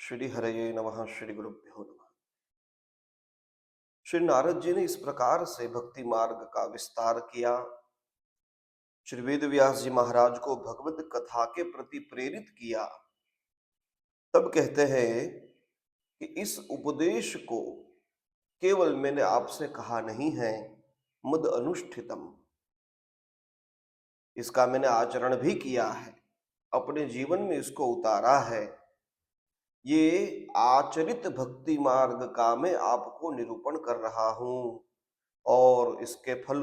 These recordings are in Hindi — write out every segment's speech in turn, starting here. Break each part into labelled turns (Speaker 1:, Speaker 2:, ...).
Speaker 1: श्री हरये नमः। श्री गुरुभ्यो नमः। श्री नारद जी ने इस प्रकार से भक्ति मार्ग का विस्तार किया। श्री वेद व्यास जी महाराज को भगवत कथा के प्रति प्रेरित किया। तब कहते हैं कि इस उपदेश को केवल मैंने आपसे कहा नहीं है, मुद अनुष्ठितम, इसका मैंने आचरण भी किया है, अपने जीवन में इसको उतारा है। ये आचरित भक्ति मार्ग का मैं आपको निरूपण कर रहा हूं और इसके फल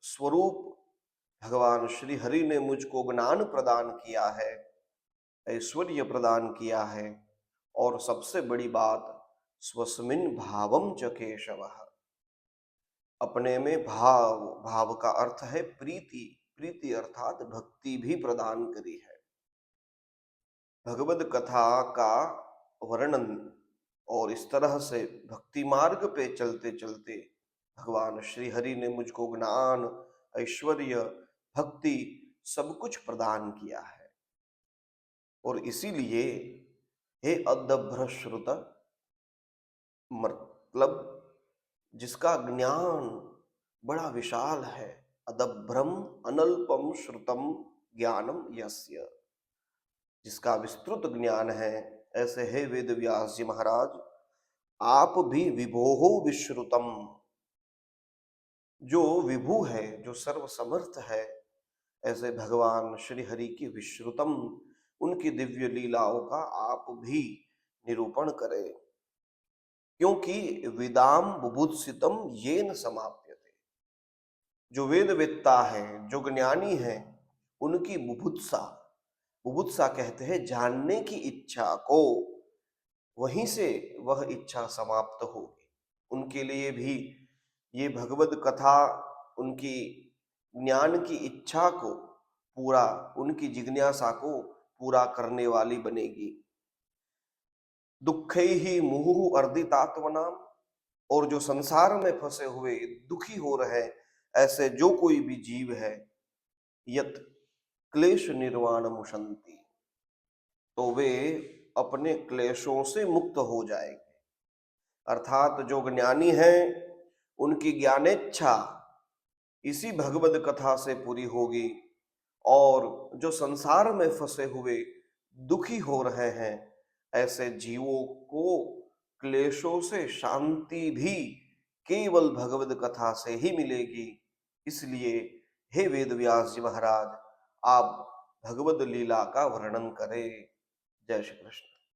Speaker 1: स्वरूप भगवान श्री हरि ने मुझको ज्ञान प्रदान किया है, ऐश्वर्य प्रदान किया है, और सबसे बड़ी बात स्वस्मिन भावम च केशवः, अपने में भाव, भाव का अर्थ है प्रीति, प्रीति अर्थात भक्ति भी प्रदान करी है। भगवद कथा का वर्णन और इस तरह से भक्ति मार्ग पे चलते चलते भगवान श्री हरि ने मुझको ज्ञान, ऐश्वर्य, भक्ति सब कुछ प्रदान किया है। और इसीलिए हे अदभ्र श्रुत, मतलब जिसका ज्ञान बड़ा विशाल है, अदभ्रम अनल्पम श्रुतम ज्ञानम यस्य, जिसका विस्तृत ज्ञान है, ऐसे है वेद व्यास जी महाराज, आप भी विभोहो विश्रुतम, जो विभु है, जो सर्वसमर्थ है, ऐसे भगवान श्री हरि की विश्रुतम, उनकी दिव्य लीलाओं का आप भी निरूपण करें। क्योंकि विदाम बुभुत्सितम येन समाप्यते, जो वेदवेत्ता है, जो ज्ञानी है, उनकी बुभुत्सा, बुभुत्सा कहते हैं जानने की इच्छा को, वहीं से वह इच्छा समाप्त होगी। उनके लिए भी ये भगवद कथा उनकी ज्ञान की इच्छा को पूरा, उनकी जिज्ञासा को पूरा करने वाली बनेगी। दुखे ही मुहुः अर्दितात्मनाम, और जो संसार में फंसे हुए दुखी हो रहे ऐसे जो कोई भी जीव है, यत क्लेश निर्वाण मुशंति, तो वे अपने क्लेशों से मुक्त हो जाएंगे। अर्थात जो ज्ञानी हैं उनकी ज्ञानेच्छा इसी भगवद कथा से पूरी होगी, और जो संसार में फंसे हुए दुखी हो रहे हैं ऐसे जीवों को क्लेशों से शांति भी केवल भगवद कथा से ही मिलेगी। इसलिए हे वेद व्यास जी महाराज, आप भगवद लीला का वर्णन करें। जय श्री कृष्ण।